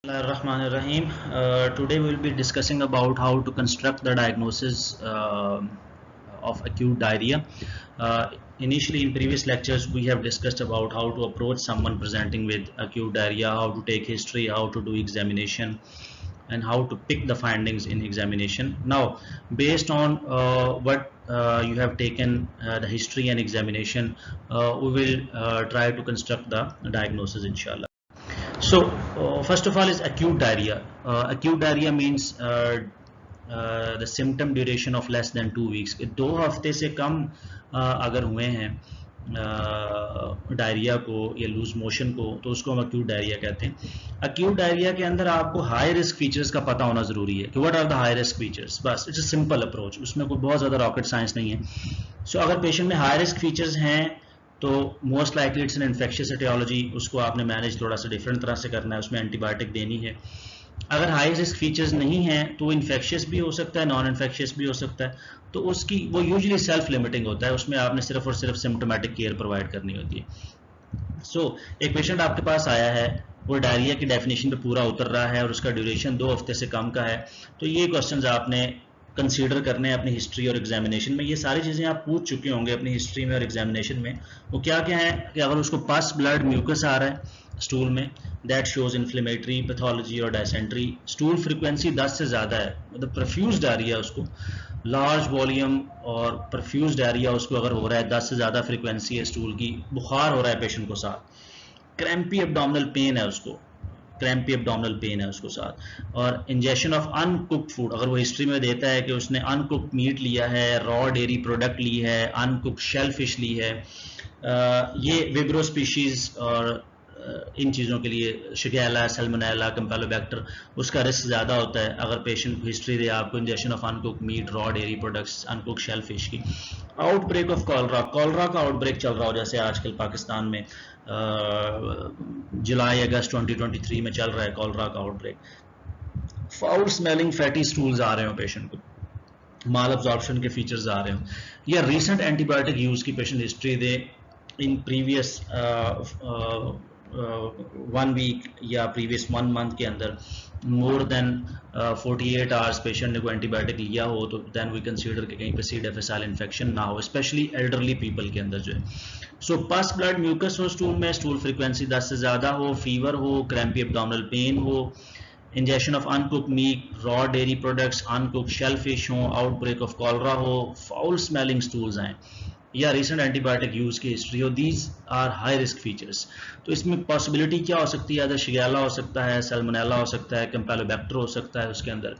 Rahim. Today we will be discussing about how to construct the diagnosis of acute diarrhea. Initially, in previous lectures, we have discussed about how to approach someone presenting with acute diarrhea, how to take history, how to do examination, and how to pick the findings in examination. Now, based on what you have taken the history and examination, we will try to construct the diagnosis, inshallah. So, first of all, is acute diarrhea. Acute diarrhea means the symptom duration of less than 2 weeks. 2 हफ्ते से कम अगर हुए हैं diarrhoea को या loose motion को, तो उसको हम अक्यूट डायरिया कहते हैं। अक्यूट डायरिया के अंदर आपको हाई रिस्क फीचर्स का पता होना ज़रूरी है कि what are the high risk features. बस इट्स अ सिंपल अप्रोच, उसमें कोई बहुत ज़्यादा रॉकेट साइंस नहीं है। सो अगर पेशेंट में हाई रिस्क फीचर्स हैं तो most likely it's an infectious aetiology, उसको आपने मैनेज थोड़ा सा डिफरेंट तरह से करना है, उसमें एंटीबायोटिक देनी है। अगर हाई रिस्क फीचर्स नहीं हैं तो इन्फेक्शियस भी हो सकता है, नॉन इन्फेक्शियस भी हो सकता है, तो उसकी वो यूजुअली सेल्फ लिमिटिंग होता है, उसमें आपने सिर्फ और सिर्फ सिम्टोमेटिक केयर प्रोवाइड करनी होती है। सो एक पेशेंट आपके पास आया है, वो डायरिया की डेफिनेशन पे पूरा उतर रहा है और उसका ड्यूरेशन 2 हफ्ते से कम का है, तो ये क्वेश्चंस आपने कंसीडर करने हैं अपनी हिस्ट्री और एग्जामिनेशन में। ये सारी चीज़ें आप पूछ चुके होंगे अपनी हिस्ट्री में और एग्जामिनेशन में। वो क्या क्या है कि अगर उसको पस ब्लड म्यूकस आ रहा है स्टूल में, दैट शोज इन्फ्लेमेटरी पैथोलॉजी और डायसेंट्री, स्टूल फ्रीक्वेंसी 10 से ज़्यादा है, मतलब परफ्यूज डायरिया, उसको लार्ज वॉल्यूम और परफ्यूज डायरिया उसको अगर हो रहा है, 10 से ज़्यादा फ्रीक्वेंसी है स्टूल की, बुखार हो रहा है पेशेंट को साथ, क्रैम्पी एब्डोमिनल पेन है उसको, क्रैम्पी एब्डोमिनल पेन है उसको साथ, और इंजेक्शन ऑफ अनकुक्ड फूड, अगर वो हिस्ट्री में देता है कि उसने अनकुक्ड मीट लिया है, रॉ डेयरी प्रोडक्ट ली है, अनकुक्ड शेल फिश ली है, ये विब्रो स्पीशीज और इन चीज़ों के लिए शिगेला, सल्मोनेला, कैम्पेलोबैक्टर, उसका रिस्क ज़्यादा होता है अगर पेशेंट हिस्ट्री दे आपको injection of uncook meat, raw dairy products, uncook shellfish की। आउटब्रेक ऑफ कॉलरा, कॉलरा का आउटब्रेक चल रहा हो जैसे आजकल पाकिस्तान में जुलाई अगस्त 2023 में चल रहा है कॉलरा का outbreak. Foul smelling fatty stools आ रहे हो पेशेंट को, माल अब्जॉर्प्शन के फीचर्स आ रहे हो, या रीसेंट एंटीबायोटिक यूज़ की पेशेंट हिस्ट्री दे इन प्रीवियस 1 वीक या प्रीवियस 1 मंथ के अंदर मोर देन 48 आवर्स पेशेंट ने कोई एंटीबायोटिक लिया हो, तो देन वी कंसीडर कि कहीं पे सी डिफिसाइल इन्फेक्शन ना हो, स्पेशली एल्डरली पीपल के अंदर जो है। सो पस ब्लड म्यूकस हो स्टूल में, स्टूल फ्रीक्वेंसी 10 से ज़्यादा हो, फीवर हो, क्रैम्पी एब्डोमिनल पेन हो, injection of uncook meat, raw dairy products, uncook shellfish हो, आउटब्रेक ऑफ कॉलरा हो, फाउल स्मेलिंग स्टूल्स आए, या रिसेंट एंटीबायोटिक यूज़ की हिस्ट्री हो, these are high risk features. तो इसमें पॉसिबिलिटी क्या हो सकती है, अदर शिगेला हो सकता है, सल्मोनेला हो सकता है, कैम्पेलोबैक्टर हो सकता है उसके अंदर,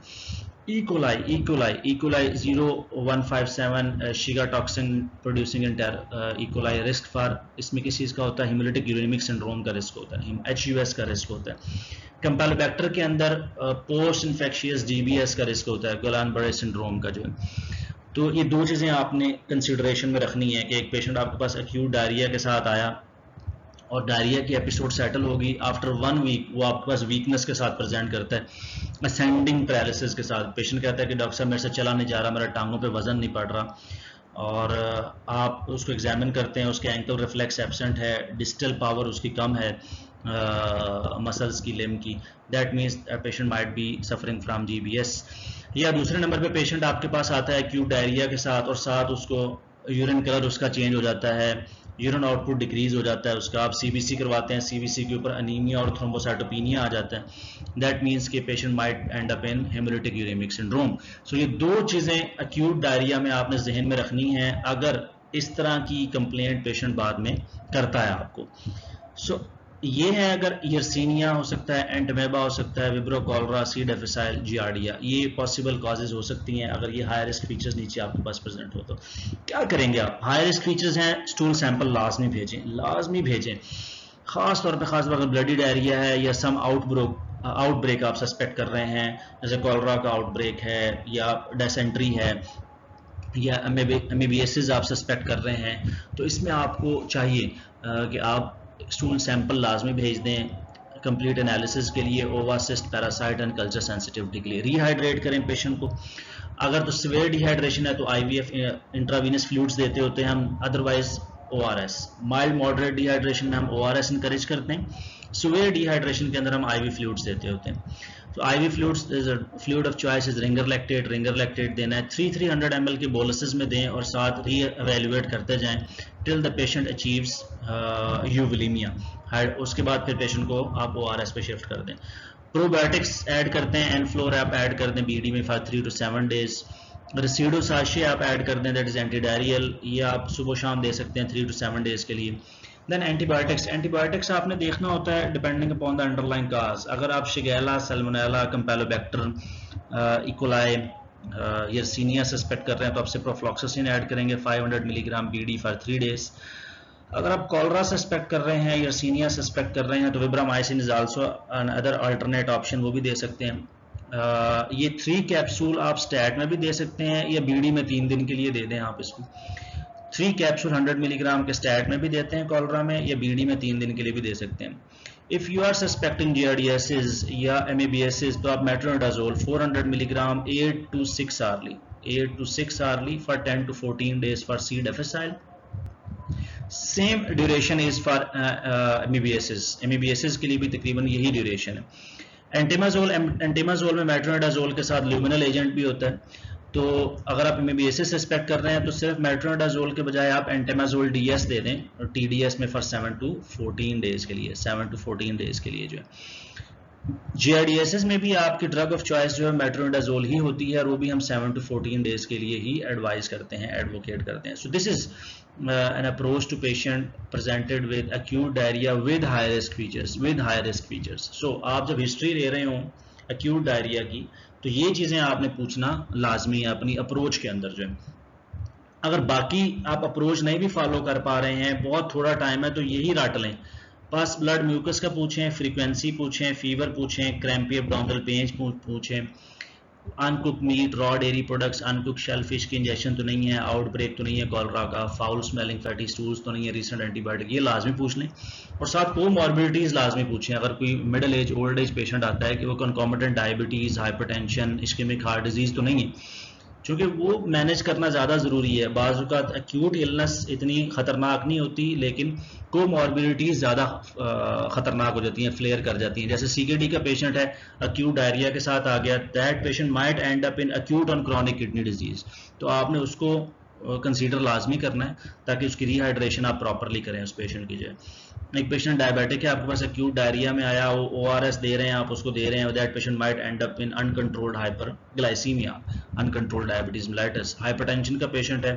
E coli 0157 Shiga toxin producing E coli risk for, इसमें किस चीज़ का होता है, हिमोलिटिक यूरेमिक सिंड्रोम का रिस्क होता है, HUS का रिस्क होता है। कैम्पेलोबैक्टर के अंदर पोस्ट इन्फेक्शियस GBS का रिस्क होता है, गुलान-बरे सिंड्रोम का जो है। तो ये दो चीज़ें आपने कंसिडरेशन में रखनी है कि एक पेशेंट आपके पास एक्यूट डायरिया के साथ आया और डायरिया की एपिसोड सेटल होगी, आफ्टर 1 वीक वो आपके पास वीकनेस के साथ प्रेजेंट करता है, असेंडिंग पैरालिसिस के साथ। पेशेंट कहता है कि डॉक्टर साहब मेरे से चला नहीं जा रहा, मेरा टांगों पे वजन नहीं पड़ रहा, और आप उसको एग्जामिन करते हैं, उसके एंकल रिफ्लेक्स एब्सेंट है, डिस्टल पावर उसकी कम है मसल्स की, लिम्ब की, that means patient might be suffering from GBS। या दूसरे नंबर पे पेशेंट आपके पास आता है एक्यूट डायरिया के साथ और साथ उसको यूरिन कलर उसका चेंज हो जाता है, यूरिन आउटपुट डिक्रीज हो जाता है उसका, आप CBC करवाते हैं, CBC के ऊपर अनीमिया और थ्रोम्बोसाइटोपिनिया आ जाता है, दैट मीन्स कि patient might end up in hemolytic uremic syndrome. So ये दो चीज़ें एक्यूट डायरिया में आपने जहन में रखनी है अगर इस तरह की कंप्लेंट पेशेंट बाद में करता है आपको। सो ये है, अगर यर्सीनिया हो सकता है, एंटमेबा हो सकता है, विब्रो कॉलरा, सी डिफिसाइल, जियार्डिया, ये पॉसिबल कॉजेज हो सकती हैं अगर ये हाई रिस्क फीचर्स नीचे आपके पास प्रेजेंट हो। तो क्या करेंगे आप, हाई रिस्क फीचर्स हैं, स्टूल सैंपल लाजमी भेजें, खास तौर पे अगर ब्लडी डायरिया है या सम आउटब्रेक आप सस्पेक्ट कर रहे हैं, जैसे कॉलरा का आउटब्रेक है या डायसेंट्री है या अमीबियासिस आप सस्पेक्ट कर रहे हैं, तो इसमें आपको चाहिए कि आप स्टूल सैंपल लाजमी भेज दें कंप्लीट एनालिसिस के लिए, ओवासिस्ट, पैरासाइट एंड कल्चर सेंसिटिविटी के लिए। रिहाइड्रेट करें पेशेंट को, अगर तो सिवियर डिहाइड्रेशन है तो IVF इंट्रावीनस फ्लूइड्स देते होते हैं हम, otherwise ORS। Mild moderate dehydration में हम ORS इंकरेज करते हैं, सुवेयर डिहाइड्रेशन के अंदर हम आईवी फ्लूइड्स देते होते हैं। तो IV fluids is fluid of choice is Ringer lactate देना है 300 ml के बोलसेस में दें और साथ री एवेल्युएट करते जाएं टिल द पेशेंट अचीव्स यूविलीमिया। उसके बाद फिर पेशेंट को आप ORS पे शिफ्ट कर दें। प्रोबायोटिक्स ऐड करते हैं, एनफ्लोर आप ऐड कर दें बीडी में फॉर 3 to 7 days। रेसिडो साशे आप ऐड कर दें, दैट इज एंटी डायरियल, ये आप सुबह शाम दे सकते हैं 3 to 7 days के लिए। देन एंटीबायोटिक्स आपने देखना होता है depending upon the underline cause. अगर आप Shigella, Salmonella, Campylobacter, E coli, Yersinia suspect कर रहे हैं तो आप सिप्रोफ्लॉक्सासिन ऐड करेंगे 500 मिलीग्राम बीडी फॉर 3 days। अगर आप कॉलरा सस्पेक्ट कर रहे हैं, यर्सीनिया सस्पेक्ट कर रहे हैं तो Vibramycin is also another alternate option, वो भी दे सकते हैं। ये 3 कैप्सूल आप स्टैट में भी दे सकते हैं या बीडी में 3 दिन के लिए दे दें आप इसको। 3 कैप्सूल 100 मिलीग्राम के स्टैट में भी देते हैं कॉलरा में, या बीडी में 3 दिन के लिए भी दे सकते हैं। If you are suspecting GRDS या MABS तो आप metronidazole 400 milligram 8 to 6 hourly for 10 to 14 days for C. difficile। Same duration is for MABS के लिए भी तकरीबन यही ड्यूरेशन है। एंटीमाजोल में मेट्रोनिडाजोल के साथ ल्यूमिनल एजेंट भी होता है। तो अगर आप MABS सस्पेक्ट कर रहे हैं तो सिर्फ मेट्रोनिडाजोल के बजाय आप एंटीमाजोल DS दे दें, और TDS में फॉर 7 to 14 days के लिए, 7 to 14 days के लिए जो है। GRDS में भी आपकी ड्रग ऑफ चॉइस जो है मेट्रोनिडाजोल ही होती है, और वो भी हम 7 to 14 days के लिए ही एडवाइज करते हैं, एडवोकेट करते हैं। So this is an approach to patient presented with acute diarrhea with high risk features। So आप जब हिस्ट्री ले रहे हो acute diarrhea की तो ये चीज़ें आपने पूछना लाजमी है अपनी अप्रोच के अंदर जो है। अगर बाकी आप अप्रोच नहीं भी फॉलो कर पा रहे हैं, बहुत थोड़ा टाइम है, तो यही रट लें। पास ब्लड म्यूकस का पूछें, फ्रीक्वेंसी पूछें, फीवर पूछें, क्रैम्पी एब्डोमिनल पेन पूछें, अनकुक meat, raw dairy products, uncook shellfish की इंजेक्शन तो नहीं है, आउटब्रेक तो नहीं है कॉलरा का, फाउल स्मेलिंग फैटी स्टूल्स तो नहीं है, रीसेंट एंटीबायोटिक, ये लाजमी पूछ लें। और साथ कोमॉर्बिडिटीज़ लाजमी पूछें। अगर कोई middle age old age patient आता है कि वो concomitant diabetes, hypertension, ischemic heart disease तो नहीं है, क्योंकि वो मैनेज करना ज़्यादा ज़रूरी है। बाज़ औक़ात एक्यूट इलनेस इतनी ख़तरनाक नहीं होती, लेकिन कोमॉर्बिडिटीज़ ज़्यादा ख़तरनाक हो जाती हैं, फ्लेयर कर जाती हैं। जैसे CKD का पेशेंट है, एक्यूट डायरिया के साथ आ गया, that patient might end up in acute on chronic kidney disease. तो आपने उसको कंसीडर लाजमी करना है ताकि उसकी रिहाइड्रेशन आप प्रॉपरली करें उस पेशेंट की जो है। एक पेशेंट डायबिटिक है, आपके पास एक्यूट डायरिया में आया, वो ORS दे रहे हैं, आप उसको दे रहे हैं, that patient might end up in uncontrolled hyperglycaemia, uncontrolled diabetes mellitus. Hypertension का पेशेंट है,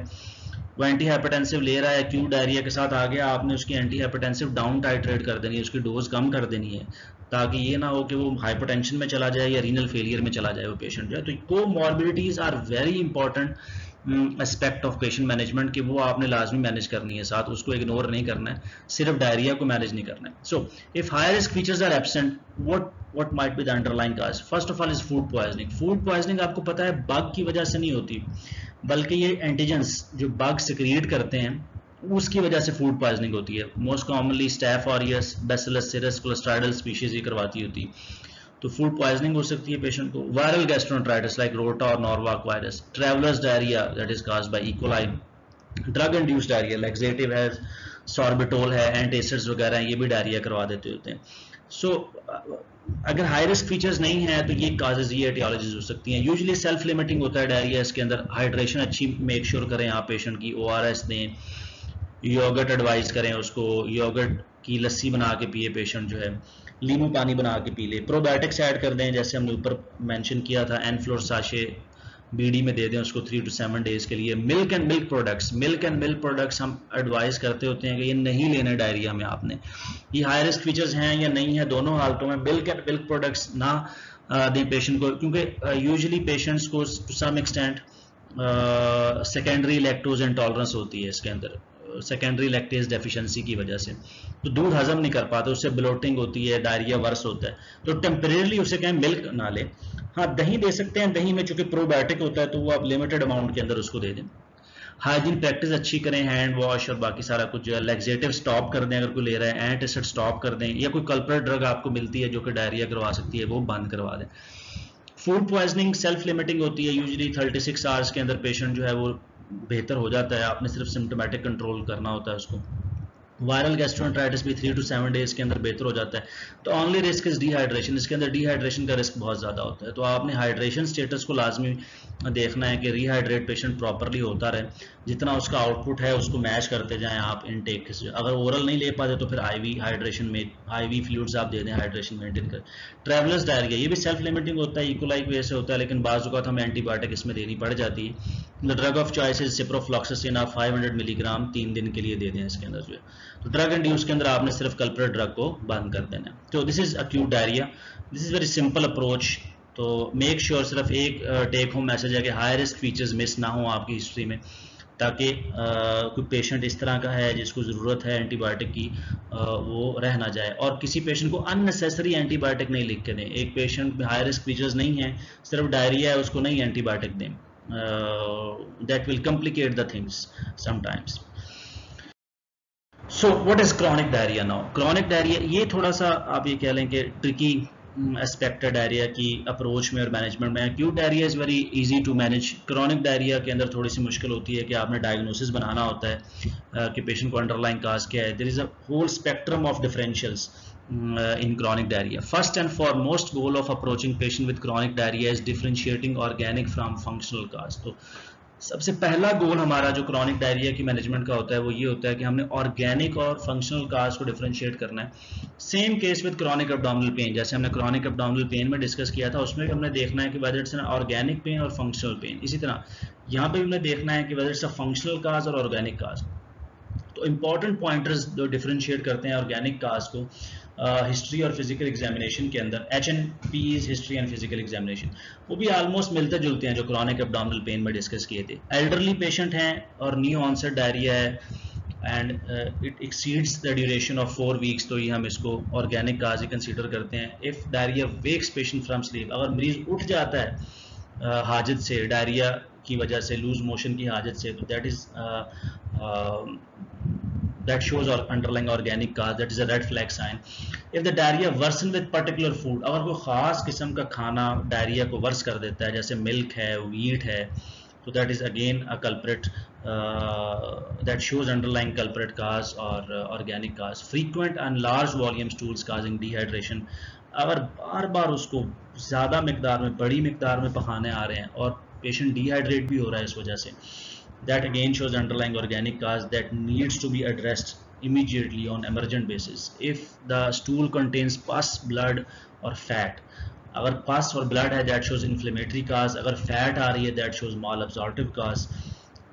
वो एंटी हाइपरटेंसिव ले रहा है, एक्यूट डायरिया के साथ आ गया, आपने उसकी एंटी हाइपरटेंसिव डाउन टाइट्रेट कर देनी है, उसकी डोज कम कर देनी है, ताकि ये ना हो कि वो हाइपरटेंशन में चला जाए या रीनल फेलियर में चला जाए वो पेशेंट जो है। तो comorbidities are very important aspect of patient management कि वो आपने लाजमी मैनेज करनी है, साथ उसको इग्नोर नहीं करना है, सिर्फ डायरिया को मैनेज नहीं करना है। So if high risk features are absent, what might be the underline cause? First of all is food poisoning. Food poisoning आपको पता है बग की वजह से नहीं होती, बल्कि ये एंटीजेंस जो बग सिक्रिएट करते हैं उसकी वजह से फूड पॉइजनिंग होती है। Most commonly staph aureus, bacillus cereus, clostridial species ये करवाती होती है। तो फूड पॉइजनिंग हो सकती है पेशेंट को। वायरल गैस्ट्रोएंटेराइटिस लाइक रोटा और Norwalk virus, travellers diarrhoea that is caused by E coli, drug induced diarrhoea, laxative है, सॉर्बिटोल है, एंटासिड्स वगैरह हैं, ये भी डायरिया करवा देते होते हैं। सो अगर हाई रिस्क फीचर्स नहीं है तो ये काजेज, ये एटियोलॉजीज हो सकती हैं। यूजुअली सेल्फ लिमिटिंग होता है डायरिया, इसके अंदर हाइड्रेशन अच्छी मेक श्योर करें आप पेशेंट की, ORS दें, योगर्ट एडवाइस करें उसको, योगर्ट की लस्सी बना के पिए पेशेंट जो है, लीमू पानी बना के पी ले, प्रोबायोटिक्स ऐड कर दें जैसे हमने ऊपर मेंशन किया था, एनफ्लोर साशे बीडी में दे दें उसको 3 to 7 days के लिए। मिल्क एंड मिल्क प्रोडक्ट्स हम एडवाइस करते होते हैं कि ये नहीं लेने डायरिया में आपने, ये हाई रिस्क फीचर्स हैं या नहीं है, दोनों हालतों में मिल्क एंड मिल्क प्रोडक्ट्स ना दें पेशेंट को, क्योंकि यूजुअली पेशेंट्स को to some extent secondary lactose intolerance होती है इसके अंदर, सेकेंडरी लैक्टेज डेफिशिएंसी की वजह से, तो दूध हजम नहीं कर पाते, उससे ब्लोटिंग होती है, डायरिया वर्स होता है। तो टेम्परेरली उसे कहें मिल्क ना ले। हाँ, दही दे सकते हैं, दही में चूंकि प्रोबायोटिक होता है तो वो आप लिमिटेड अमाउंट के अंदर उसको दे दें। हाइजीन प्रैक्टिस अच्छी करें, हैंड वॉश और बाकी सारा कुछ जो है, लैक्सेटिव स्टॉप कर दें अगर कोई ले रहा है, एंटासिड स्टॉप कर दें, या कोई कल्परेट ड्रग आपको मिलती है जो कि डायरिया करवा सकती है वो बंद करवा दें। फूड पॉइजनिंग सेल्फ लिमिटिंग होती है, यूजुअली 36 आवर्स के अंदर पेशेंट जो है वो बेहतर हो जाता है, आपने सिर्फ सिम्टोमेटिक कंट्रोल करना होता है उसको। वायरल गैस्ट्रोएंटराइटिस भी 3 to 7 डेज के अंदर बेहतर हो जाता है। तो ओनली रिस्क इज डिहाइड्रेशन, इसके अंदर डिहाइड्रेशन का रिस्क बहुत ज़्यादा होता है। तो आपने हाइड्रेशन स्टेटस को लाजमी देखना है कि रिहाइड्रेट पेशेंट प्रॉपरली होता रहे, जितना उसका आउटपुट है उसको मैच करते जाएं आप इनटेक से। अगर ओरल नहीं ले पाते तो फिर आईवी हाइड्रेशन में आईवी फ्लूइड्स आप दे दें, हाइड्रेशन मेंटेन कर। ट्रैवलर्स डायरिया ये भी सेल्फ लिमिटिंग होता है, इकोलाई की वजह से होता है, लेकिन बाज़ औक़ात हमें एंटीबायोटिक इसमें देनी पड़ जाती है। The drug of choice is ciprofloxacin, आप 500 मिलीग्राम 3 दिन के लिए दे दें इसके अंदर जो है। तो ड्रग इंड्यूस के अंदर आपने सिर्फ कल्प्रेट ड्रग को बंद कर देना है। तो this is acute diarrhoea, this is very simple approach. तो मेक श्योर सिर्फ एक टेक होम मैसेज है कि हाई रिस्क फीचर्स मिस ना हो आपकी हिस्ट्री में, ताकि कोई पेशेंट इस तरह का है जिसको ज़रूरत है एंटीबायोटिक की, वो रह ना जाए। और किसी पेशेंट को अननेसेसरी एंटीबायोटिक नहीं लिख के दें। एक पेशेंट में हाई रिस्क फीचर्स नहीं है, सिर्फ डायरिया है, उसको नहीं एंटीबायोटिक दें, that will complicate the things sometimes. So what is chronic diarrhea now? Chronic diarrhea ये थोड़ा सा आप ये कह लें कि ट्रिकी एस्पेक्ट है डायरिया की अप्रोच में और मैनेजमेंट में। Acute diarrhoea is very easy to manage. Chronic diarrhoea के अंदर थोड़ी सी मुश्किल होती है कि आपने डायग्नोसिस बनाना होता है कि पेशेंट को अंडरलाइन काज क्या है। There is a whole spectrum of differentials in chronic diarrhea. First and foremost goal of approaching patient with chronic diarrhea is differentiating organic from functional cause. तो सबसे पहला गोल हमारा जो क्रॉनिक डायरिया की management का होता है वो ये होता है कि हमने ऑर्गेनिक और फंक्शनल काज को डिफरेंशिएट करना है। Same case with chronic abdominal pain, जैसे हमने क्रॉनिक एब्डोमिनल पेन में डिस्कस किया था, उसमें भी हमने देखना है कि whether it's an organic pain और फंक्शनल पेन। इसी तरह यहाँ पे हमने देखना है कि whether it's a functional cause और ऑर्गेनिक काज। तो इंपॉर्टेंट पॉइंटर्स जो डिफरेंशिएट करते हैं ऑर्गेनिक काज को हिस्ट्री और फिजिकल एग्जामिनेशन के अंदर, HNP's history and physical examination, वो भी ऑलमोस्ट मिलते जुलते हैं जो क्रॉनिक एब्डोमिनल पेन में डिस्कस किए थे। एल्डरली पेशेंट हैं और न्यू ऑनसेट डायरिया है and it exceeds the duration of 4 weeks, तो ये हम इसको ऑर्गेनिक काज ही कंसीडर करते हैं। If diarrhoea wakes patient from sleep, अगर मरीज उठ जाता है हाजत से, डायरिया की वजह से, लूज मोशन की हाजत से, तो that is that shows our underlying organic cause, that is a red flag sign. If the diarrhea worsen with particular food, अगर कोई ख़ास किस्म का खाना डायरिया को वर्स कर देता है, जैसे मिल्क है, वीट है, तो that is again a culprit, that shows underlying culprit cause or organic cause. Frequent and large volume stools causing dehydration, अगर बार बार उसको ज़्यादा मिकदार में, बड़ी मिकदार में पखाने आ रहे हैं और पेशेंट डिहाइड्रेट भी हो रहा है इस वजह से, that again shows underlying organic cause that needs to be addressed immediately on emergent basis. If the stool contains pus, blood or fat, अगर pus और blood है that shows inflammatory cause, अगर fat आ रही है that shows malabsorptive cause,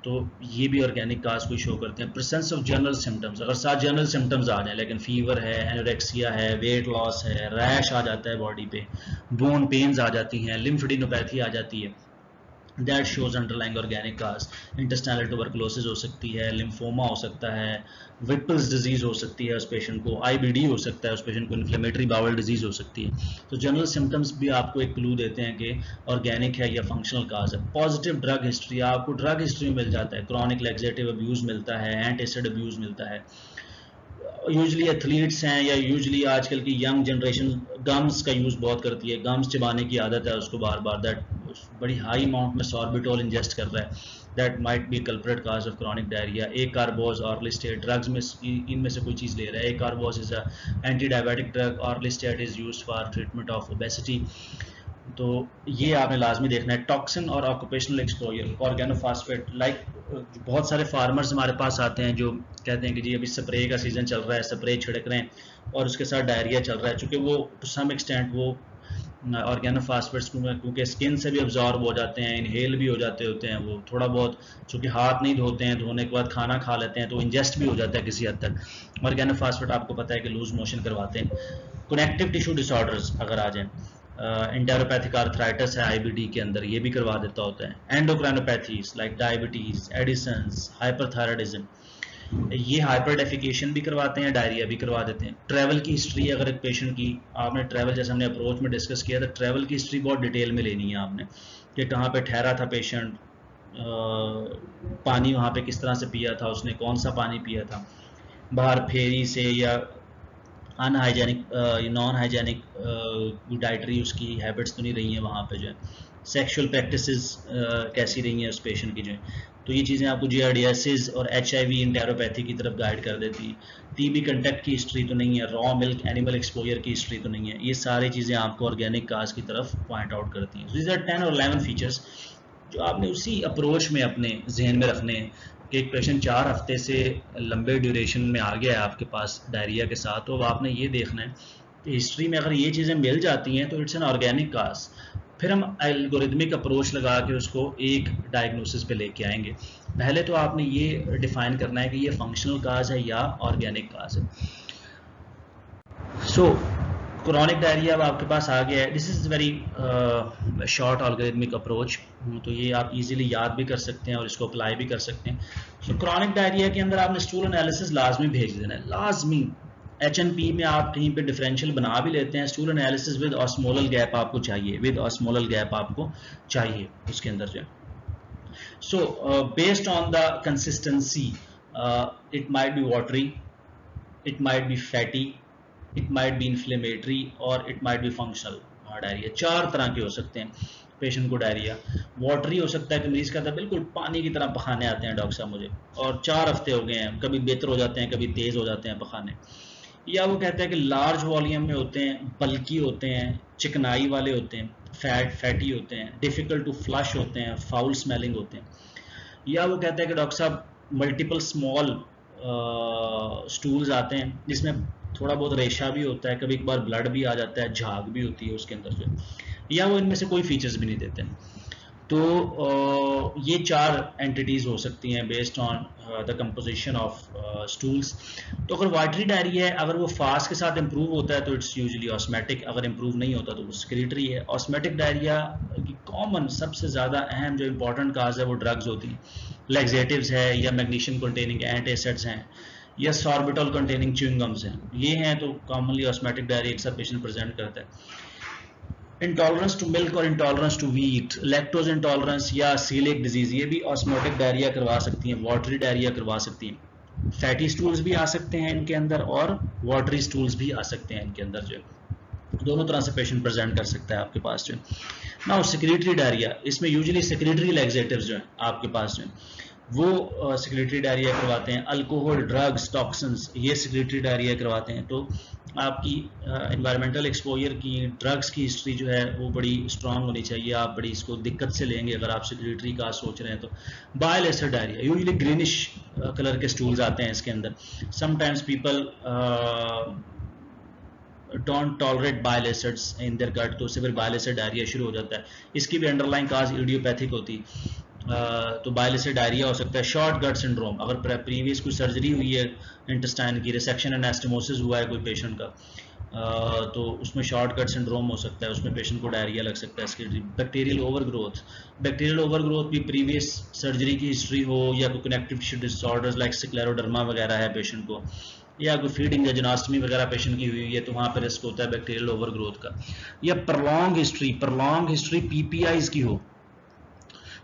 तो ये भी organic काज को शो करते हैं। प्रेजेंस ऑफ जनरल सिम्टम्स, अगर साथ जनरल सिम्टम्स आ जाए लेकिन फीवर है, एनोरेक्सिया है, वेट लॉस है, रैश आ जाता है बॉडी पे, बोन पेन्स आ जाती हैं, लिम्फेडिनोपैथी आ जाती है, that shows underlying organic cause. Intestinal tuberculosis हो सकती है, लिम्फोमा हो सकता है, विपल्स डिजीज हो सकती है उस पेशेंट को, IBD हो सकता है उस पेशेंट को, इन्फ्लेमेटरी बाउल डिजीज हो सकती है। तो जनरल सिम्टम्स भी आपको एक क्लू देते हैं कि ऑर्गेनिक है या फंक्शनल काज है। पॉजिटिव ड्रग हिस्ट्री, आपको ड्रग हिस्ट्री में मिल जाता है, क्रॉनिक लैक्सेटिव अब्यूज़ मिलता है, एंटासिड अब्यूज़ मिलता है। यूजली एथलीट्स हैं या यूजली आजकल की यंग जनरेशन गम्स का यूज़ बहुत करती है, गम्स चबाने की आदत है उसको बार बार, दैट बड़ी हाई अमाउंट में सॉर्बिटोल इंजेस्ट कर रहा है, that might be culprit cause of chronic diarrhoea. Acarbose orlistat drugs में इनमें से कोई चीज़ ले रहा है। Acarbose is a anti diabetic drug, orlistat is used for treatment of obesity. तो ये आपने लाजमी देखना है। टॉक्सिन और ऑक्यूपेशनल एक्सपोजर, ऑर्गेनोफॉस्फेट, लाइक बहुत सारे फार्मर्स हमारे पास आते हैं जो कहते हैं कि जी अभी स्प्रे का सीज़न चल रहा है, स्प्रे छिड़क रहे हैं और उसके साथ डायरिया चल रहा है, चूँकि वो टू सम एक्सटेंट वो ऑर्गेनोफॉस्फेट्स क्योंकि स्किन से भी अब्जॉर्ब हो जाते हैं, इनहेल भी हो जाते होते हैं, वो थोड़ा बहुत चूँकि हाथ नहीं धोते हैं, धोने के बाद खाना खा लेते हैं तो इंजेस्ट भी हो जाता है किसी हद तक। ऑर्गेनोफॉस्फेट आपको पता है कि लूज मोशन करवाते हैं। कनेक्टिव टिश्यू डिसऑर्डर्स अगर आ जाएँ, इंटेरोपैथिक आर्थराइटिस है IBD के अंदर, ये भी करवा देता होता है। एंडोक्राइनोपैथीज लाइक डायबिटीज, एडिसन्स, हाइपरथायराइडिज्म, ये हाइपर डेफिकेशन भी करवाते हैं, डायरिया भी करवा देते हैं। ट्रैवल की हिस्ट्री अगर एक पेशेंट की, आपने ट्रैवल जैसे हमने अप्रोच में डिस्कस किया था, ट्रैवल की हिस्ट्री बहुत डिटेल में लेनी है आपने कि कहाँ पे ठहरा था पेशेंट, पानी वहाँ पे किस तरह से पिया था उसने, कौन सा पानी पिया था, बाहर फेरी से या अनहाइजेनिक नॉन हाइजेनिक डाइटरी उसकी हैबिट्स तो नहीं रही हैं वहाँ पे जो है, सेक्सुअल प्रैक्टिसेस कैसी रही हैं उस पेशेंट की जो है। तो ये चीज़ें आपको जियार्डियासिस और HIV इंटेरोपैथी की तरफ गाइड कर देती। TB कंटेक्ट की हिस्ट्री तो नहीं है, रॉ मिल्क एनिमल एक्सपोजर की हिस्ट्री तो नहीं है, ये सारी चीज़ें आपको ऑर्गेनिक काज की तरफ पॉइंट आउट करती हैं। दीज आर 10 और 11 फीचर्स जो आपने उसी अप्रोच में अपने जहन में रखने हैं कि एक पेशेंट 4 हफ्ते से लंबे ड्यूरेशन में आ गया है आपके पास डायरिया के साथ, तो अब आपने ये देखना है कि हिस्ट्री में अगर ये चीज़ें मिल जाती हैं तो इट्स एन ऑर्गेनिक काज। फिर हम एल्गोरिथमिक अप्रोच लगा के उसको एक डायग्नोसिस पे लेके आएंगे। पहले तो आपने ये डिफाइन करना है कि ये फंक्शनल काज है या ऑर्गेनिक काज है। सो क्रोनिक डायरिया अब आपके पास आ गया है। This is very short algorithmic approach, तो ये आप इजीली याद भी कर सकते हैं और इसको अप्लाई भी कर सकते हैं। सो क्रोनिक डायरिया के अंदर आपने स्टूल एनालिसिस लाजमी भेज देना है, लाजमी। HNP में आप कहीं पे डिफरेंशियल बना भी लेते हैं, स्टूल एनालिसिस विद ऑस्मोलल गैप आपको चाहिए, विद ऑस्मोलल गैप आपको चाहिए उसके अंदर जो है। So based on the consistency it might be watery, it might be fatty, it might be inflammatory और it might be functional diarrhoea. 4 तरह के हो सकते हैं पेशेंट को डायरिया। वाटरी हो सकता है कि मरीज कहता है बिल्कुल पानी की तरह पखाने आते हैं डॉक्टर साहब मुझे, और 4 हफ्ते हो गए हैं, कभी बेहतर हो जाते हैं कभी तेज हो जाते हैं पखाने। या वो कहता है कि लार्ज वॉल्यूम में होते हैं, बल्की होते हैं, चिकनाई वाले होते हैं, फैटी होते हैं, डिफिकल्ट टू फ्लश होते हैं, फाउल स्मेलिंग होते हैं। या वो कहता है कि डॉक्टर साहब मल्टीपल स्मॉल स्टूल्स आते हैं जिसमें थोड़ा बहुत रेशा भी होता है, कभी एक बार ब्लड भी आ जाता है, झाग भी होती है उसके अंदर से, या वो इनमें से कोई फीचर्स भी नहीं देते हैं। तो ये 4 एंटिटीज़ हो सकती हैं based on the composition of stools. तो अगर वाटरी डायरिया है, अगर वो फास्ट के साथ इंप्रूव होता है तो इट्स यूजुअली ऑस्मेटिक, अगर इंप्रूव नहीं होता तो वो सेक्रेटरी है। ऑस्मेटिक डायरिया की कॉमन सबसे ज़्यादा अहम जो इंपॉर्टेंट काज है वो ड्रग्स होती हैं, लैक्सेटिव्स है या मैग्नीशियम कंटेनिंग एंटासिड्स हैं या सॉर्बिटॉल कंटेनिंग च्युइंगम्स हैं, ये हैं तो कॉमनली ऑस्मेटिक डायरिया के साथ पेशेंट प्रेजेंट करता है। इंटॉलरेंस टू मिल्क और intolerance to wheat, lactose intolerance या सीलिक डिजीज, ये भी ऑस्मोटिक डायरिया करवा सकती हैं, वाटरी डायरिया करवा सकती हैं। फैटी स्टूल्स भी आ सकते हैं इनके अंदर और वाटरी स्टूल्स भी आ सकते हैं इनके अंदर, जो दोनों तरह से पेशेंट प्रेजेंट कर सकता है आपके पास जो। ना सेक्रेटरी डायरिया, इसमें यूजुअली सेक्रेटरी लैक्सेटिव्स जो हैं आपके पास जो वो सेक्रेटरी डायरिया करवाते हैं। अल्कोहल, ड्रग्स, टॉक्सिन्स, ये सेक्रेटरी डायरिया करवाते हैं। तो आपकी एनवायरमेंटल एक्सपोजर की, ड्रग्स की हिस्ट्री जो है वो बड़ी स्ट्रांग होनी चाहिए, आप बड़ी इसको दिक्कत से लेंगे अगर आप सेक्रेटरी का सोच रहे हैं तो। Bile acid diarrhoea, usually greenish colour के स्टूल्स आते हैं इसके अंदर। Sometimes people don't tolerate bile acids in their gut, तो उससे फिर बाइल एसिड डायरिया शुरू हो जाता है। इसकी भी अंडरलाइन काज इडियोपैथिक होती है, तो बाइल एसिड डायरिया हो सकता है। शॉर्ट गट सिंड्रोम, अगर प्रीवियस कोई सर्जरी हुई है इंटेस्टाइन की, रिसेक्शन एनास्टोमोसिस हुआ है कोई पेशेंट का, तो उसमें शॉर्ट गट सिंड्रोम हो सकता है, उसमें पेशेंट को डायरिया लग सकता है। बैक्टीरियल ओवरग्रोथ, बैक्टीरियल ओवरग्रोथ भी प्रीवियस सर्जरी की हिस्ट्री हो या कोई connective tissue disorders like scleroderma वगैरह है पेशेंट को, या कोई फीडिंग या जिनास्टमी वगैरह पेशेंट की हुई है तो वहाँ पर रिस्क होता है बैक्टीरियल ओवरग्रोथ का। या प्रलॉन्ग हिस्ट्री PPIs की हो,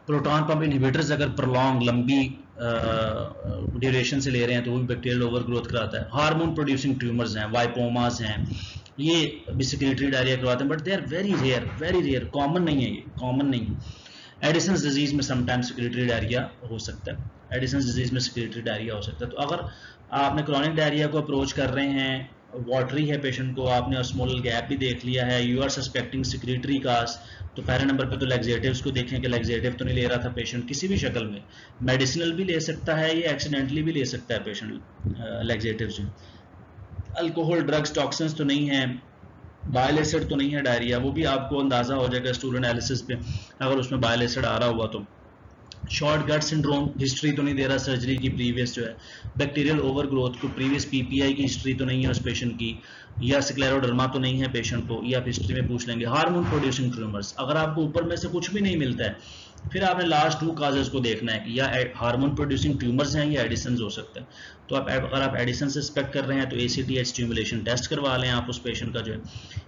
प्रोटॉन पंप इनहिबिटर्स अगर प्रलॉन्ग लंबी ड्यूरेशन से ले रहे हैं तो वो भी बैक्टीरियल ओवरग्रोथ कराता है। हार्मोन प्रोड्यूसिंग ट्यूमर्स हैं, वाइपोमास हैं, ये भी सेक्रेटरी डायरिया करवाते हैं, but they are very rare, common नहीं है, ये कॉमन नहीं। एडिसन्स डिजीज में समटाइम्स सेक्रेटरी डायरिया हो सकता है, एडिसन्स डिजीज में सेक्रेटरी डायरिया हो सकता है। तो अगर आपने क्रॉनिक डायरिया को अप्रोच कर रहे हैं, वाटरी है पेशेंट को, आपने ऑस्मोलल गैप भी देख लिया है, यू आर सस्पेक्टिंग सेक्रेटरी काज, तो पहले नंबर पे तो लैक्सेटिव्स को देखें कि लैक्सेटिव तो नहीं ले रहा था पेशेंट किसी भी शक्ल में। मेडिसिनल भी ले सकता है या एक्सीडेंटली भी ले सकता है patient laxatives. Alcohol, drugs, toxins तो नहीं है, बाइल एसिड तो नहीं है डायरिया, वो भी आपको अंदाजा हो जाएगा स्टूल एनालिसिस पे अगर उसमें बाइल एसिड आ रहा हुआ तो। शॉर्ट गट सिंड्रोम, हिस्ट्री तो नहीं दे रहा सर्जरी की प्रीवियस जो है। बैक्टीरियल ओवरग्रोथ को प्रीवियस PPI की हिस्ट्री तो नहीं है उस पेशेंट की, या स्क्लेरोडर्मा तो नहीं है पेशेंट को, ये आप हिस्ट्री में पूछ लेंगे। हार्मोन प्रोड्यूसिंग ट्यूमर्स, अगर आपको ऊपर में से कुछ भी नहीं मिलता है फिर आपने लास्ट 2 काजेस को देखना है कि या हार्मोन प्रोड्यूसिंग ट्यूमर्स हैं या एडिसन्स हो सकते हैं। तो आप अगर आप एडिसन सस्पेक्ट कर रहे हैं तो ACTH स्टिमुलेशन टेस्ट करवा लें आप उस पेशेंट का जो है।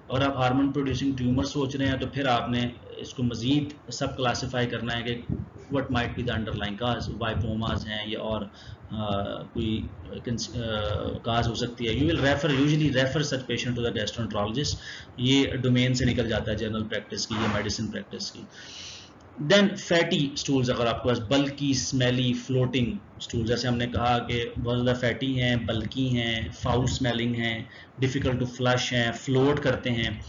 और आप हार्मोन प्रोड्यूसिंग ट्यूमर सोच रहे हैं तो फिर आपने इसको मजीद सब क्लासीफाई करना है कि what might be the underlying cause, VIPomas हैं या और कोई काज हो सकती है। Usually refer such patient to the gastroenterologist, ये डोमेन से निकल जाता है जनरल प्रैक्टिस की या मेडिसिन प्रैक्टिस की। देन फैटी स्टूल्स, अगर आपके पास बल्की, स्मेली, फ्लोटिंग स्टूल, जैसे हमने कहा कि बहुत ज़्यादा फैटी हैं, बल्की हैं, फाउल स्मेलिंग हैं, डिफ़िकल्ट टू फ्लश हैं, फ्लोट करते हैं,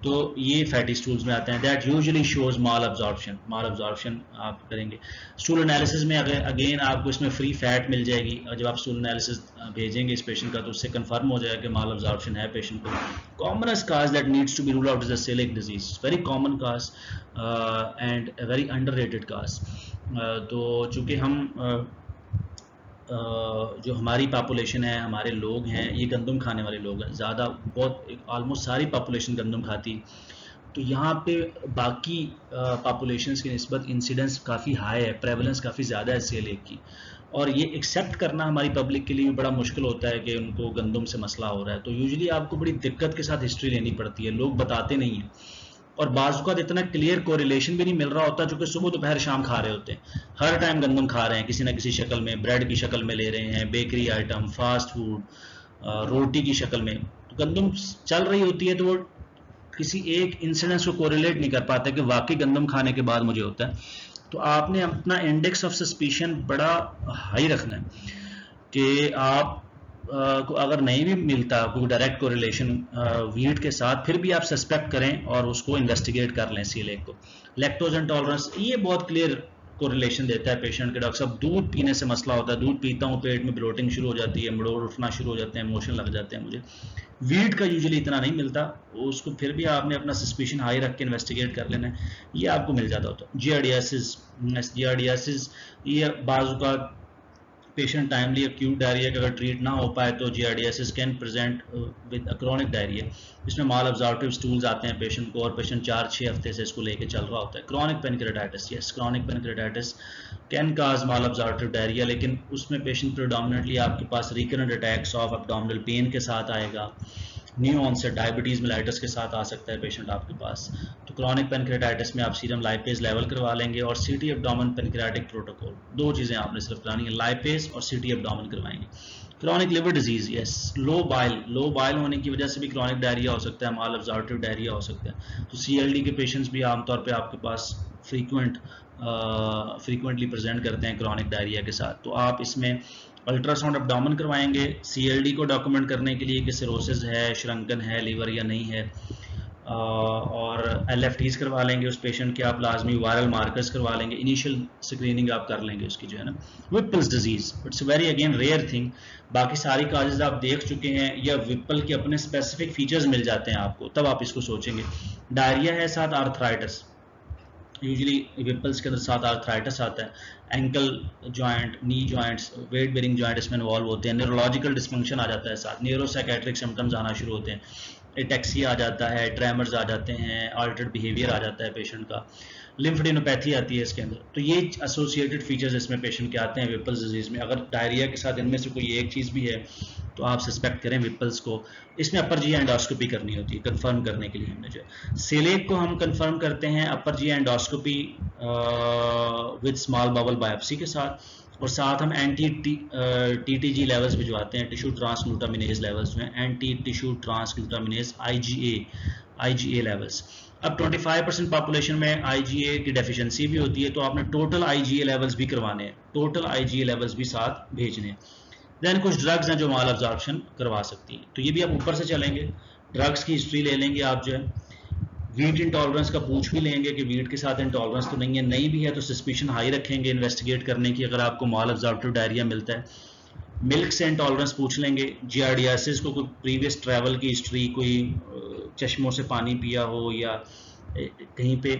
तो ये फैटी स्टूल्स में आते हैं। That usually shows mall absorption. Mall absorption आप करेंगे स्टूल एनालिसिस में, अगेन आपको इसमें फ्री फैट मिल जाएगी, और जब आप स्टूल एनालिसिस भेजेंगे इस पेशेंट का तो उससे कंफर्म हो जाएगा कि माल अब्जॉर्प्शन है पेशेंट को। Commonest cause that needs to be rule out is the coeliac disease, very common cause and very underrated cause. तो चूँकि हम जो हमारी पॉपुलेशन है, हमारे लोग हैं, ये गंदम खाने वाले लोग हैं ज़्यादा, बहुत ऑलमोस्ट सारी पॉपुलेशन गंदम खाती, तो यहाँ पे बाकी पॉपुलेशंस की निस्बत इंसिडेंस काफ़ी हाई है, प्रेवलेंस काफ़ी ज़्यादा है सेलिक की, और ये एक्सेप्ट करना हमारी पब्लिक के लिए भी बड़ा मुश्किल होता है कि उनको गंदम से मसला हो रहा है। तो यूजुअली आपको बड़ी दिक्कत के साथ हिस्ट्री लेनी पड़ती है, लोग बताते नहीं हैं, और बाज़ इतना क्लियर कोरिलेशन भी नहीं मिल रहा होता, जो कि सुबह दोपहर शाम खा रहे होते हैं, हर टाइम गंदम खा रहे हैं किसी ना किसी शक्ल में, ब्रेड की शक्ल में ले रहे हैं, बेकरी आइटम, फास्ट फूड, रोटी की शक्ल में, तो गंदम चल रही होती है, तो वो किसी एक इंसिडेंस को कोरिलेट नहीं कर पाते कि वाकई गंदम खाने के बाद मुझे होता है। तो आपने अपना इंडेक्स ऑफ सस्पिशन बड़ा हाई रखना है कि आप को अगर नहीं भी मिलता कोई डायरेक्ट कोरिलेशन वीट के साथ, फिर भी आप सस्पेक्ट करें और उसको इन्वेस्टिगेट कर लें सीलेक को। लैक्टोज इंटॉलरेंस, ये बहुत क्लियर कोरिलेशन देता है पेशेंट के, डॉक्टर साहब दूध पीने से मसला होता है, दूध पीता हूँ पेट में ब्लोटिंग शुरू हो जाती है, मड़ोड़ उठना शुरू हो जाते हैं, मोशन लग जाते हैं मुझे। वीट का यूजुअली इतना नहीं मिलता, उसको फिर भी आपने अपना सस्पिशन हाई रख के इन्वेस्टिगेट कर लेना है, ये आपको मिल जाता होता है। जियार्डियासिस, ये बाजू का पेशेंट टाइमली एक्यूट डायरिया का अगर ट्रीट ना हो पाए तो giardiasis can present with chronic diarrhoea, इसमें माल अब्जॉर्प्टिव स्टूल्स आते हैं पेशेंट को, और पेशेंट 4-6 हफ्ते से इसको लेके चल रहा होता है। Chronic pancreatitis, yes, chronic pancreatitis can cause malabsorptive diarrhoea, लेकिन उसमें पेशेंट प्रेडोमिनेटली आपके पास recurrent attacks of abdominal pain के साथ आएगा, न्यू ऑनसेट डायबिटीज़ मेलाइटिस के साथ आ सकता है पेशेंट आपके पास। तो क्रॉनिक पेनक्रेटाइटिस में आप सीरम लाइपेज लेवल करवा लेंगे और सीटी एब्डोमेन पेनक्रेटिक प्रोटोकॉल, दो चीज़ें आपने सिर्फ करानी है, लाइपेज और सीटी एब्डोमेन करवाएंगे। क्रॉनिक लिवर डिजीज, यस, लो बाइल होने की वजह से भी क्रॉनिक डायरिया हो सकता है, माल अब्जॉर्प्टिव डायरिया हो सकता है। तो सीएलडी के पेशेंट्स भी आमतौर पे आपके पास फ्रीक्वेंटली प्रेजेंट करते हैं क्रॉनिक डायरिया के साथ। तो आप इसमें अल्ट्रासाउंड एब्डोमेन करवाएंगे सीएलडी को डॉक्यूमेंट करने के लिए कि सिरोसिस है, श्रंकन है लीवर या नहीं है, और एलएफटीज करवा लेंगे उस पेशेंट के, आप लाजमी वायरल मार्कर्स करवा लेंगे, इनिशियल स्क्रीनिंग आप कर लेंगे उसकी जो है ना। Whipple's disease, it's very again rare thing, बाकी सारी काजेज आप देख चुके हैं, या विपल के अपने स्पेसिफिक फीचर्स मिल जाते हैं आपको, तब आप इसको सोचेंगे। डायरिया है, साथ आर्थराइटिस, यूजुअली विपल्स के अंदर साथ आर्थराइटिस आता है, एंकल जॉइंट, नी जॉइंट्स, वेट बेरिंग जॉइंट इसमें इन्वॉल्व होते हैं, न्यूरोलॉजिकल डिस्फंक्शन आ जाता है साथ, न्यूरोसाइकेट्रिक सिम्टम्स आना शुरू होते हैं, एटेक्सिया आ जाता है, ट्रेमर्स आ जाते हैं, अल्टर्ड बिहेवियर आ जाता है पेशेंट का, लिम्फेडिनोपैथी आती है इसके अंदर। तो ये एसोसिएटेड फीचर्स इसमें पेशेंट के आते हैं विपल्स डिजीज में। अगर डायरिया के साथ इनमें से कोई एक चीज़ भी है तो आप सस्पेक्ट करें विपल्स को। इसमें अपर जी एंडोस्कोपी करनी होती है कंफर्म करने के लिए, हमने जो सेलेक को हम कंफर्म करते हैं upper GI endoscopy with small bowel biopsy के साथ, और साथ हम एंटी टीटीजी लेवल्स भिजवाते हैं, टिश्यू ट्रांसग्लूटामिनेज लेवल्स में, एंटी टिश्यू ट्रांसग्लूटामिनेज आईजीए लेवल्स। अब 25% पॉपुलेशन में आईजीए की डेफिशिएंसी भी होती है, तो आपने टोटल आईजीए लेवल्स भी करवाने हैं, टोटल आईजीए लेवल्स भी साथ भेजने हैं। देन कुछ ड्रग्स हैं जो माल अब्जॉर्प्शन करवा सकती हैं, तो ये भी आप ऊपर से चलेंगे, ड्रग्स की हिस्ट्री ले लेंगे आप जो है, वीट इंटॉलरेंस का पूछ भी लेंगे कि वीट के साथ इंटॉलरेंस तो नहीं है, नहीं भी है तो सस्पिशन हाई रखेंगे इन्वेस्टिगेट करने की अगर आपको माल अब्जॉर्प्टिव डायरिया मिलता है। मिल्क से इंटॉलरेंस पूछ लेंगे, जियार्डियासिस को कोई प्रीवियस ट्रैवल की हिस्ट्री, कोई चश्मों से पानी पिया हो या कहीं पे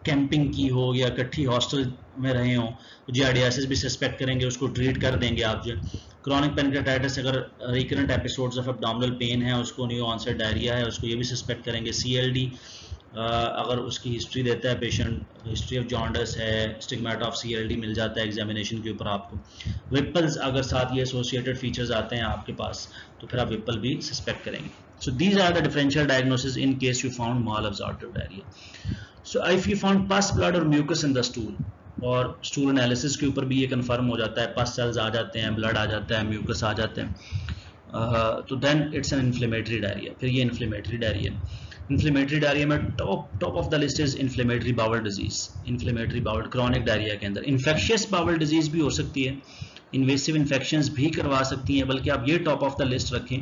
कैंपिंग की हो या इकट्ठी हॉस्टल में रहे हो, तो जियार्डियासिस भी सस्पेक्ट करेंगे, उसको ट्रीट कर देंगे आप जो। क्रॉनिक पेनक्रेटाइटिस अगर recurrent episodes of abdominal pen है, उसको न्यू ऑनसेट डायरिया है, उसको ये भी सस्पेक्ट करेंगे। सीएलडी अगर उसकी हिस्ट्री देता है पेशेंट, हिस्ट्री ऑफ जॉन्डस है, स्टिग्मेटा ऑफ सीएलडी मिल जाता है एग्जामिनेशन के ऊपर आपको। विपल्स अगर साथ ये एसोसिएटेड फीचर्स आते हैं आपके पास तो फिर आप विपल भी सस्पेक्ट करेंगे। So these are the differential diagnosis in case you found malabsorptive diarrhoea. So if you found pus, blood और म्यूकस इन द स्टूल, और स्टूल एनालिसिस के ऊपर भी ये कंफर्म हो जाता है, पस सेल्स आ जाते हैं, ब्लड आ जाता है, म्यूकस आ जाते हैं, तो then it's an inflammatory diarrhoea, फिर ये इन्फ्लेमेटरी डायरिया। इन्फ्लेमेटरी डायरिया में top of the list is inflammatory bowel disease, inflammatory bowel chronic diarrhoea के अंदर। इन्फेक्शियस बाउल डिजीज भी हो सकती है, इन्वेसिव इन्फेक्शंस भी करवा सकती हैं, बल्कि आप ये टॉप ऑफ द लिस्ट रखें।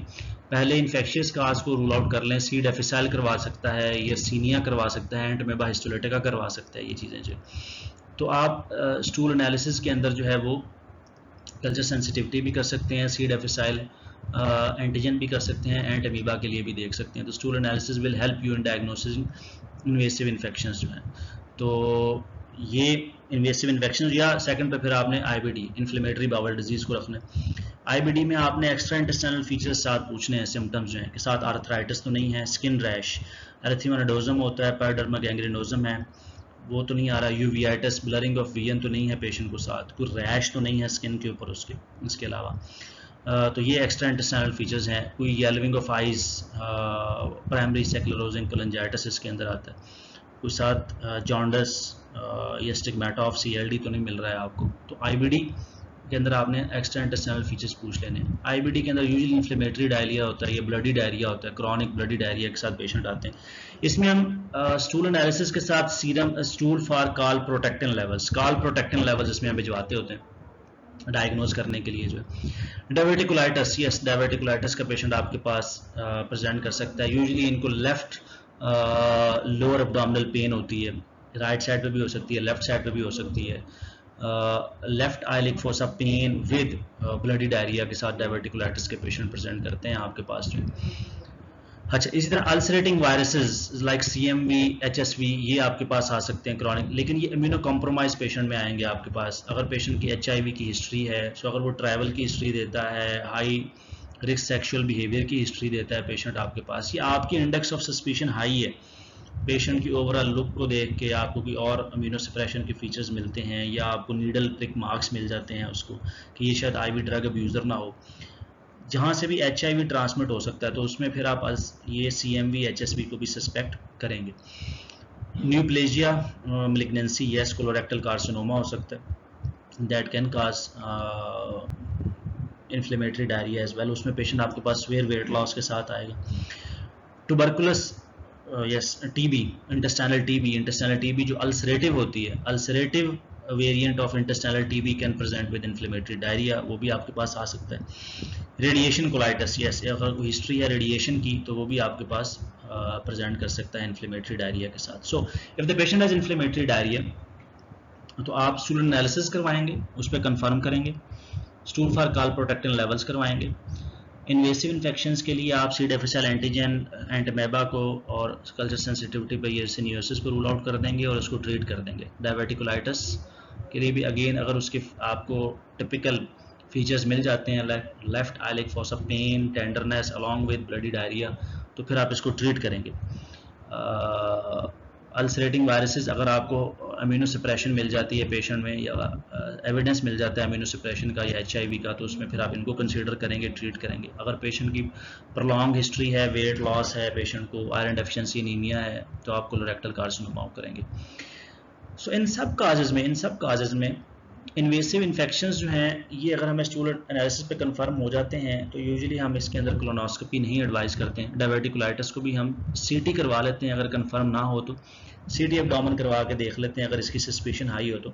पहले इन्फेक्शियस काज को रूल आउट कर लें, सी डिफिसाइल करवा सकता है, यर्सीनिया करवा सकता है, एंटमेबा हिस्टोलिटिका करवा सकता है, ये चीज़ें जो। तो आप स्टूल एनालिसिस के अंदर जो है वो कल्चर सेंसिटिविटी भी कर सकते हैं, सी डिफिसाइल एंटीजन भी कर सकते हैं, एंटमीबा के लिए भी देख सकते हैं। तो stool analysis will help you in diagnosing invasive infections जो हैं। तो ये इन्वेसिव इन्फेक्शन, या सेकंड पे फिर आपने आईबीडी इन्फ्लेमेटरी बाउल डिजीज को रखना है। आईबीडी में आपने एक्स्ट्रा इंटेस्टाइनल फीचर्स साथ पूछने हैं, सिम्टम्स जो हैं, कि साथ आर्थराइटिस तो नहीं है, स्किन रैश, एरिथेमा नोडोजम होता है, पैराडर्मा गैंग्रीनोजम है, वो तो नहीं आ रहा, यूवियाइटिस, ब्लरिंग ऑफ विजन तो नहीं है पेशेंट को, साथ कोई रैश तो नहीं है स्किन के ऊपर उसके, इसके अलावा तो ये एक्स्ट्रा इंटेस्टाइनल फीचर्स हैं। कोई yellowing of eyes, primary sclerosing cholangitis इसके अंदर आता है, कोई साथ जॉन्डस या स्टिग्मेटा ऑफ सीएलडी तो नहीं मिल रहा है आपको। तो आईबीडी के अंदर आपने एक्स्ट्रा इंटेस्टाइनल फीचर्स पूछ लेने हैं। आईबीडी के अंदर यूजुअली इन्फ्लेमेटरी डायरिया होता है, ये ब्लडी डायरिया होता है, क्रॉनिक ब्लडी डायरिया के साथ पेशेंट आते हैं। इसमें हम स्टूल एनालिसिस के साथ सीरम स्टूल फॉर काल प्रोटेक्टिन लेवल्स इसमें हम भिजवाते होते हैं डायग्नोज करने के लिए जो है। डायवर्टिकुलाइटिस, यस डायवर्टिकुलाइटिस का पेशेंट आपके पास प्रेजेंट कर सकता है। यूजुअली इनको लेफ्ट लोअर एब्डोमिनल पेन होती है, राइट साइड पे भी हो सकती है, लेफ्ट साइड पे भी हो सकती है। Left iliac fossa pain with bloody diarrhoea के साथ डायवर्टिकुलाइटिस के पेशेंट प्रेजेंट करते हैं आपके पास जो। अच्छा, इसी तरह ulcerating viruses like CMV, HSV ये आपके पास आ सकते हैं क्रॉनिक, लेकिन ये इम्यूनो कॉम्प्रोमाइज पेशेंट में आएंगे आपके पास। अगर पेशेंट की HIV की हिस्ट्री है, तो अगर वो ट्रैवल की हिस्ट्री देता है, हाई रिस्क सेक्सुअल बिहेवियर की हिस्ट्री देता है पेशेंट आपके पास, या आपकी इंडेक्स ऑफ सस्पिशन हाई है, पेशेंट की ओवरऑल लुक को देख के आपको कोई और इम्यूनो सप्रेशन के फीचर्स मिलते हैं, या आपको नीडल प्रिक मार्क्स मिल जाते हैं उसको कि ये शायद IV ड्रग अब्यूज़र ना हो, जहाँ से भी HIV ट्रांसमिट हो सकता है, तो उसमें फिर आप ये CMV, HSV को भी सस्पेक्ट करेंगे। Neoplasia, malignancy, yes colorectal carcinoma हो सकता है, that can cause inflammatory diarrhoea as well, उसमें पेशेंट आपके पास स्वेयर वेट लॉस के साथ आएगा। Tuberculous, yes TB, intestinal TB जो अल्सरेटिव होती है, ulcerative variant of intestinal TB can present with inflammatory diarrhoea, वो भी आपके पास आ सकता है। रेडिएशन कोलाइटिस, यस अगर कोई हिस्ट्री है रेडिएशन की तो वो भी आपके पास प्रेजेंट कर सकता है इन्फ्लेमेटरी डायरिया के साथ। So if the patient has inflammatory diarrhoea, तो आप स्टूल एनालिसिस करवाएंगे, उस पर कंफर्म करेंगे, स्टूल फॉर काल प्रोटेक्टिन लेवल्स करवाएंगे। इन्वेसिव इन्फेक्शंस के लिए आप सी डिफिसाइल एंटीजन, एंटमेबा को और कल्चर सेंसिटिविटी पर यर्सिनियोसिस को रूल आउट कर देंगे और उसको ट्रीट कर देंगे। डायवर्टिकुलाइटिस के लिए भी अगेन अगर उसके आपको टिपिकल फीचर्स मिल जाते हैं, left iliac fossa pain, tenderness along with bloody diarrhoea, तो फिर आप इसको ट्रीट करेंगे। अल्सरेटिंग वायरसेस, अगर आपको इम्यूनो सप्रेशन मिल जाती है पेशेंट में, या एविडेंस मिल जाता है इम्यूनो सप्रेशन का या HIV का, तो उसमें फिर आप इनको कंसीडर करेंगे, ट्रीट करेंगे। अगर पेशेंट की प्रोलॉन्ग हिस्ट्री है, वेट लॉस है, पेशेंट को आयरन डेफिशिएंसी एनीमिया है, तो आप कोलोरेक्टल कार्सिनोमा करेंगे। सो इन सब काजेज में इन्वेसिव इन्फेक्शंस जो हैं, ये अगर हमें स्टूल एनालिसिस पे कंफर्म हो जाते हैं, तो यूजुअली हम इसके अंदर कोलोनोस्कोपी नहीं एडवाइस करते हैं। डायवर्टिकुलाइटिस को भी हम CT करवा लेते हैं, अगर कंफर्म ना हो तो CT एब्डोमेन करवा के देख लेते हैं अगर इसकी सस्पिशन हाई हो तो।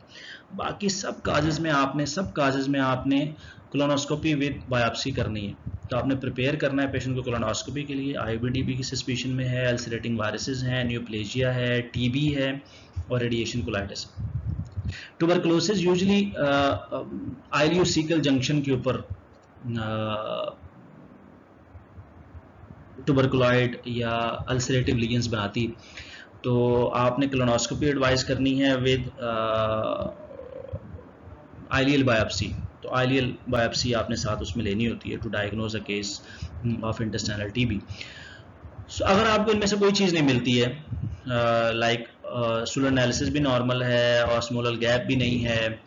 बाकी सब काजेज में आपने कोलोनोस्कोपी विद बायोप्सी करनी है, तो आपने प्रिपेयर करना है पेशेंट को कोलोनोस्कोपी के लिए। IBD की सस्पिशन में है, अल्सरेटिंग वायरसेस हैं, न्यूप्लेजिया है, TB है और radiation colitis. Tuberculosis usually ileocecal junction के ऊपर ट्यूबरकुलॉइड या अल्सरेटिव लीजन्स बनाती, तो आपने कोलोनोस्कोपी एडवाइस करनी है विद आइलियल बायोप्सी। तो आइलियल बायोप्सी आपने साथ उसमें लेनी होती है to diagnose a case of intestinal TB। So अगर आपको इनमें से कोई चीज़ नहीं मिलती है, लाइक स्टूल एनालिसिस भी नॉर्मल है, ऑस्मोलल गैप भी नहीं है,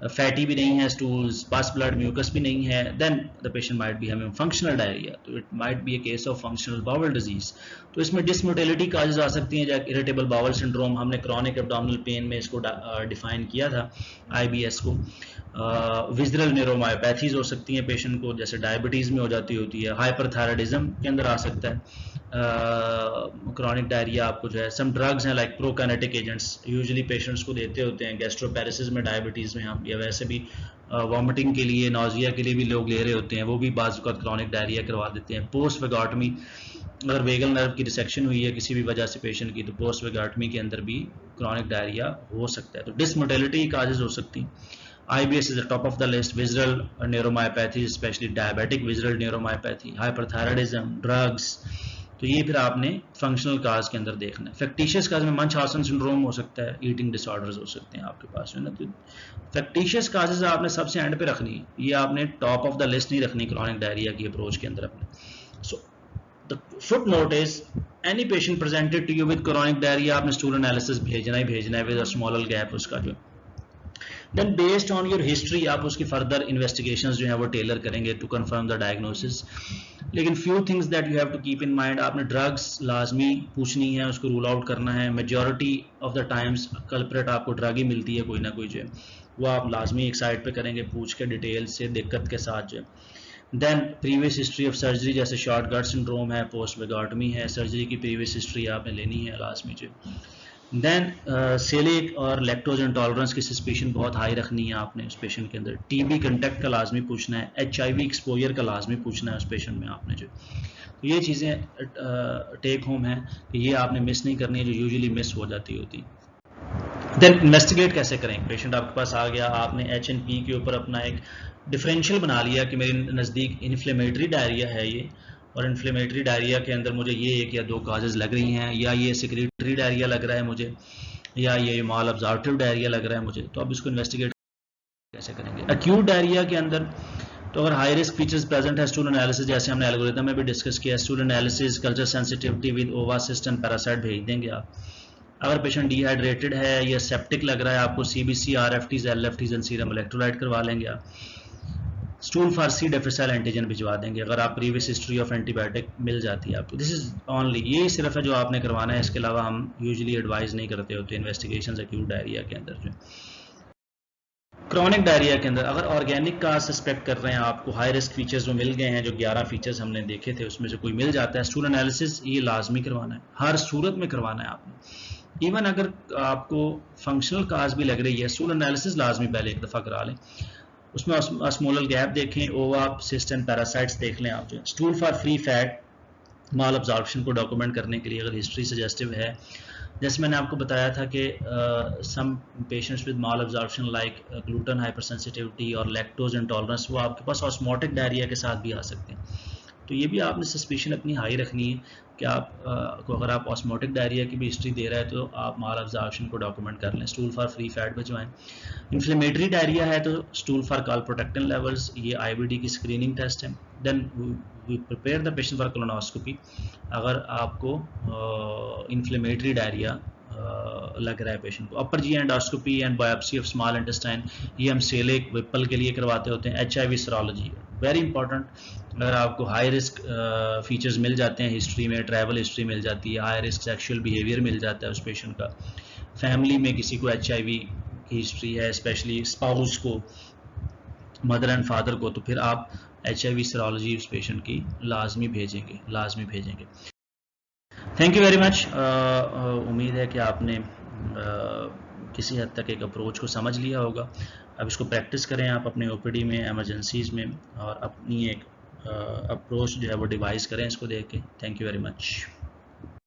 फैटी भी नहीं है स्टूल्स, पास ब्लड म्यूकस भी नहीं है, then the patient might be having functional diarrhoea, तो it might be a case of functional bowel disease. तो इसमें डिसमोटिलिटी काजेज आ सकती हैं, जैसे इरिटेबल बाउल सिंड्रोम, हमने क्रॉनिक एब्डोमिनल पेन में इसको डिफाइन किया था IBS को। विजरल न्यूरोमायोपैथीज हो सकती हैं पेशेंट को, जैसे डायबिटीज़ में हो जाती होती है, हाइपरथायराइडिज्म के अंदर आ सकता है, क्रॉनिक डायरिया आपको जो है, सम ड्रग्स हैं like prokinetic agents usually patients को देते होते हैं गैस्ट्रोपैरेसिस में, डायबिटीज़ में हम, या वैसे भी वॉमिटिंग के लिए, नौजिया के लिए भी लोग ले रहे होते हैं, वो भी बाज़ वक़्त क्रॉनिक डायरिया करवा देते हैं। पोस्ट वेगाटमी, अगर वेगल नर्व की रिसेक्शन हुई है किसी भी वजह से पेशेंट की, तो पोस्ट वेगाटमी के अंदर भी क्रॉनिक डायरिया हो सकता है। तो डिसमोटेलिटी काजेज हो सकती हैं। IBS is the top of the list. Visceral neuromyopathy, especially diabetic visceral neuromyopathy, hyperthyroidism, drugs. तो ये फिर आपने फंक्शनल काज के अंदर देखना है। फैक्टिशियस काज में मंचहाउसन सिंड्रोम हो सकता है, ईटिंग डिसऑर्डर्स हो सकते हैं आपके पास, है ना। तो फैक्टिशियस काजेज आपने सबसे एंड पे रखनी है, ये आपने टॉप ऑफ द लिस्ट नहीं रखनी क्रॉनिक डायरिया की अप्रोच के अंदर अपने। So the footnote is, any patient presented to you with chronic diarrhoea, आपने स्टूल एनालिसिस भेजना ही भेजना है विद अ स्मॉलर गैप उसका जो। Then based on your history आप उसकी फर्दर इन्वेस्टिगेशंस जो है वो टेलर करेंगे टू कंफर्म द डायग्नोसिस। लेकिन few things that you have to keep in mind, आपने ड्रग्स लाजमी पूछनी है, उसको रूल आउट करना है। Majority of the times culprit आपको ड्रग ही मिलती है कोई ना कोई जो है, वो आप लाजमी एक साइड पे करेंगे पूछ के डिटेल से, दिक्कत के साथ जो है। Then previous history of surgery, जैसे शॉर्ट गट सिंड्रोम है, पोस्ट वेगाटमी है, सर्जरी की प्रीवियस हिस्ट्री आपने लेनी है लाजमी जो। देन सेलिक और लैक्टोज इंटॉलरेंस की सस्पिशन बहुत हाई रखनी है आपने उस पेशेंट के अंदर। टीबी कंटेक्ट का लाजमी पूछना है, HIV एक्सपोजर का लाजमी पूछना है उस पेशेंट में आपने जो। तो ये चीज़ें टेक होम है कि ये आपने मिस नहीं करनी है, जो यूजुअली मिस हो जाती होती। देन इन्वेस्टिगेट कैसे करें, पेशेंट आपके पास आ गया, आपने HNP के ऊपर अपना एक डिफरेंशियल बना लिया कि मेरे नज़दीक इन्फ्लेमेटरी डायरिया है ये, और इन्फ्लेमेटरी डायरिया के अंदर मुझे ये एक या दो काजेज लग रही हैं, या ये सेक्रेटरी डायरिया लग रहा है मुझे, या ये माल अब्जॉर्प्टिव डायरिया लग रहा है मुझे। तो अब इसको इन्वेस्टिगेट कैसे करेंगे। एक्यूट डायरिया के अंदर तो अगर हाई रिस्क फीचर्स प्रेजेंट है, स्टूल एनालिसिस जैसे हमने एल्गोरिथम में भी डिस्कस किया, stool analysis, culture sensitivity with ova cyst and parasite भेज देंगे आप। अगर पेशेंट डिहाइड्रेटेड है या सेप्टिक लग रहा है आपको, CBC, RFTs, LFTs and serum electrolyte करवा लेंगे आप। Stool for C difficile antigen भिजवा देंगे अगर आप प्रीवियस हिस्ट्री ऑफ एंटीबायोटिक मिल जाती है आपको। दिस इज ओनली, ये सिर्फ है जो आपने करवाना है, इसके अलावा हम यूजुअली एडवाइज नहीं करते होते इन्वेस्टिगेशंस एक्यूट डायरिया के अंदर जो। क्रॉनिक डायरिया के अंदर अगर ऑर्गेनिक का सस्पेक्ट कर रहे हैं, आपको हाई रिस्क फीचर्स जो मिल गए हैं, जो 11 फीचर्स हमने देखे थे उसमें से कोई मिल जाता है, स्टूल एनालिसिस ये लाजमी करवाना है, हर सूरत में करवाना है आपने। इवन अगर आपको फंक्शनल काज भी लग रही है, स्टूल एनालिसिस लाजमी पहले एक दफ़ा करा लें, उसमें ऑस्मोलल गैप देखें, ओवा, सिस्ट एंड पैरासाइट्स देख लें आप जो। Stool for free fat, mall absorption को डॉक्यूमेंट करने के लिए अगर हिस्ट्री सजेस्टिव है, जैसे मैंने आपको बताया था कि some patients with malabsorption like gluten hypersensitivity और लैक्टोज इंटॉलरेंस, वो आपके पास ऑस्मोटिक डायरिया के साथ भी आ सकते हैं। तो ये भी आपने सस्पिशन अपनी हाई रखनी है कि आप को अगर आप ऑस्मोटिक डायरिया की भी हिस्ट्री दे रहा है तो आप माल अब्जॉर्प्शन को डॉक्यूमेंट कर लें। स्टूल फॉर फ्री फैट भिजवाएं। इन्फ्लेमेटरी डायरिया है तो स्टूल फॉर कॉलप्रोटेक्टिन लेवल्स, ये IBD की स्क्रीनिंग टेस्ट है। Then we prepare the patient for colonoscopy अगर आपको इन्फ्लेमेटरी डायरिया लग रहा है पेशेंट को। Upper GI endoscopy and biopsy of small intestine, ये हम सेलेक विपल के लिए करवाते होते हैं। HIV सीरोलॉजी वेरी इंपॉर्टेंट, अगर आपको हाई रिस्क फीचर्स मिल जाते हैं हिस्ट्री में, ट्रैवल हिस्ट्री मिल जाती है, हाई रिस्क सेक्सुअल बिहेवियर मिल जाता है उस पेशेंट का, फैमिली में किसी को HIV की हिस्ट्री है, स्पेशली स्पाउस को, मदर एंड फादर को, तो फिर आप HIV सीरोलॉजी उस पेशेंट की लाजमी भेजेंगे। Thank you very much. उम्मीद है कि आपने किसी हद तक एक अप्रोच को समझ लिया होगा। अब इसको प्रैक्टिस करें आप अपने OPD में, एमरजेंसीज में, और अपनी एक अप्रोच जो है वो डिवाइस करें इसको देख के। Thank you very much.